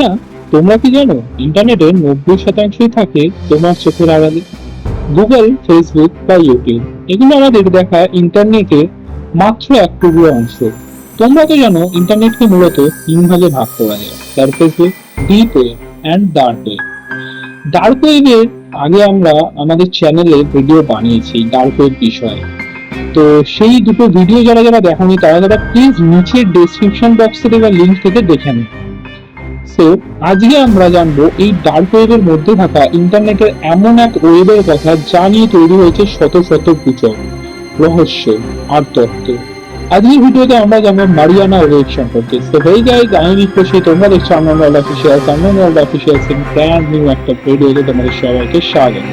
আচ্ছা, তোমরা কি জানো ইন্টারনেটের 90%ই থাকে তোমার চোখের আড়ালে? গুগল, ফেসবুক বা ইউটিউব এগুলো আমাদের দেখা ইন্টারনেটের মাত্র এক টুকরো অংশ। তোমরা তো জানো ইন্টারনেটকে মূলত তিন ভাগে ভাগ করা যায়: surface web, deep web and dark web. Dark ওয়েবের আগে আমরা আমাদের চ্যানেলে ভিডিও বানিয়েছি ডার্ক ওয়েব বিষয়ে। তো সেই দুটো ভিডিও যারা যারা দেখোনি তারা তারা প্লিজ নিচের ডেসক্রিপশন বক্সে দেওয়া লিঙ্ক থেকে দেখে নিন। সো আজকে আমরা জানবো এই ডার্ক ওয়েবের মধ্যে থাকা ইন্টারনেটের এমন এক ওয়েবের কথা যা নিয়ে তৈরি হয়েছে শত শত গুজব, রহস্য আর তত্ত্ব। আজকের ভিডিওতে আমরা জানবো মারিয়ানা ওয়েব সম্পর্কে। সো হেই গাইস, আমি বিপ্রসী, তোমরা দেখছো আনন্দ ওয়ার্ল্ড অফিসিয়াল। আনন্দ ওয়ার্ল্ড অফিসিয়াল ব্র্যান্ড নিউ একটা ভিডিওতে তোমাদের সবাইকে স্বাগত।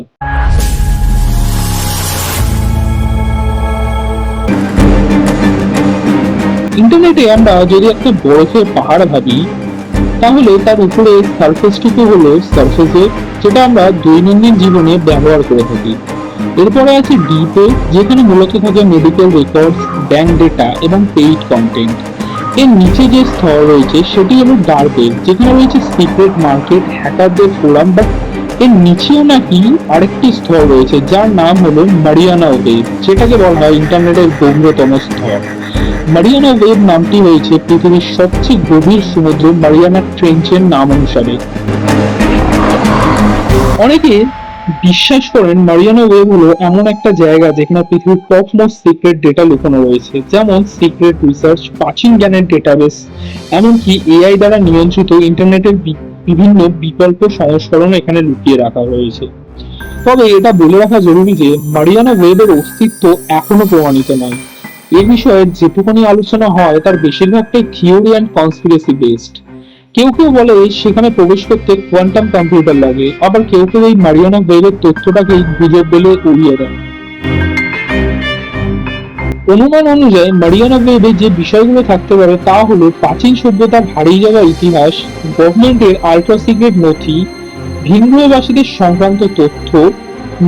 ইন্টারনেটে আমরা যদি একটা বরফের পাহাড় ভাবি, তাহলে তার উপরে সারফেসটুকু হলো সারফেস ওয়েব, যেটা আমরা দৈনন্দিন জীবনে ব্যবহার করে থাকি। এরপরে আছে ডিপ ওয়েব, যেখানে মূলত থাকে মেডিকেল রেকর্ডস, ব্যাংক ডেটা এবং পেইড কন্টেন্ট। এর নিচে যে স্তর রয়েছে সেটি হলো ডার্ক ওয়েব, যেখানে রয়েছে সিক্রেট মার্কেট, হ্যাকারদের ফোরাম। বাট এর নিচেও নাকি আরেকটি স্তর রয়েছে যার নাম হলো মারিয়ানা ওয়েব, যেটাকে বলা হয় ইন্টারনেটের গভীরতম স্তর। মারিয়ানা ওয়েব নামটি হয়েছে পৃথিবীর সবচেয়ে গভীর সমুদ্র মারিয়ানা ট্রেঞ্চের নাম অনুসারে। অনেকে বিশ্বাস করেন মারিয়ানা ওয়েব হলো এমন একটা জায়গা যেখানে পৃথিবীর টপ মোস্ট সিক্রেট ডেটা লুকানো রয়েছে, যেমন সিক্রেট রিসার্চ, প্রাচীন জ্ঞানের ডেটাবেস, এমনকি এআই দ্বারা নিয়ন্ত্রিত ইন্টারনেটের বিভিন্ন বিকল্প সংস্করণ এখানে লুকিয়ে রাখা হয়েছে। তবে এটা বলে রাখা জরুরি যে মারিয়ানা ওয়েবের অস্তিত্ব এখনো প্রমাণিত নয়। এ বিষয়ে যেটুকুনি আলোচনা হয় তার বেশিরভাগটাই থিওরি অ্যান্ড কনস্পিরেসি বেসড। কেউ কেউ বলে সেখানে প্রবেশ করতে কোয়ান্টাম কম্পিউটার লাগে, আবার কেউ কেউ এই মারিয়ানা ওয়েবের তথ্যটাকেই গুজব বলে উড়িয়ে দেয়। অনুমান অনুযায়ী মারিয়ানা ওয়েবে যে বিষয়গুলো থাকতে পারে তা হলো প্রাচীন সভ্যতার হারিয়ে যাওয়া ইতিহাস, গভর্নমেন্টের আল্ট্রা সিক্রেট নথি, ভিনগ্রহবাসীদের সংক্রান্ত তথ্য,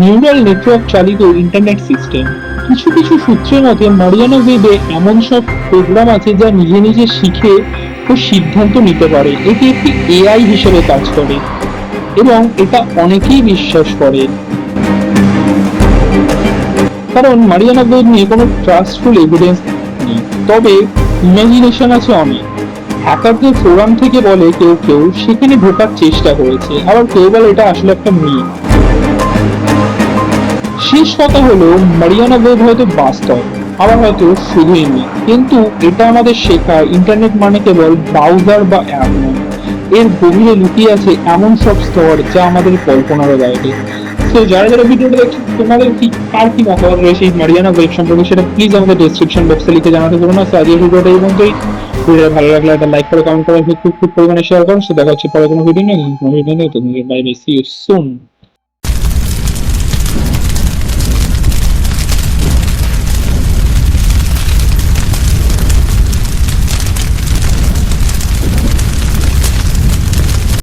নিউরাল নেটওয়ার্ক চালিত ইন্টারনেট সিস্টেম। কিছু কিছু সূত্রের মতে মারিয়ানা ওয়েবে এমন সব প্রোগ্রাম আছে যা নিজে নিজে শিখে ও সিদ্ধান্ত নিতে পারে। এটি একটি এআই হিসেবে কাজ করে এবং এটা অনেকেই বিশ্বাস করে, কারণ মারিয়ানা ওয়েব নিয়ে কোনো ট্রাস্টফুল এভিডেন্স নেই। তবে ইমাজিনেশন আছে অনেক। হ্যাকারদের ফোরাম থেকে বলে কেউ কেউ সেখানে ঢোকার চেষ্টা করেছে, আবার কেউ বলে এটা আসলে একটা মিথ। শেষ কথা হলো মারিয়ানা ওয়েব হয়তো বাস্তব, আবার হয়তো শুধুই মিথ, কিন্তু এটা আমাদের শেখায় ইন্টারনেট মানে কেবল ব্রাউজার বা অ্যাপ নয়। এর গভীরে লুকিয়ে আছে এমন সব স্তর যা আমাদের কল্পনারও বাইরে। তো যারা যারা ভিডিওটা দেখছেন তোমাদের কি কার কি মতামত রয়েছে এই মারিয়ানা ওয়েব সম্পর্কে সেটা প্লিজ আমাদের ডেসক্রিপশন বক্সে লিখে জানাতে পারো না। আজকের ভিডিওটা এই পর্যন্তই। ভিডিওটা ভালো লাগলে একটা লাইক করে, কমেন্ট করে, খুব পরিমাণে শেয়ার করো। দেখা হচ্ছে পরে কোনো ভিডিও নিয়ে। Bye bye, see you soon.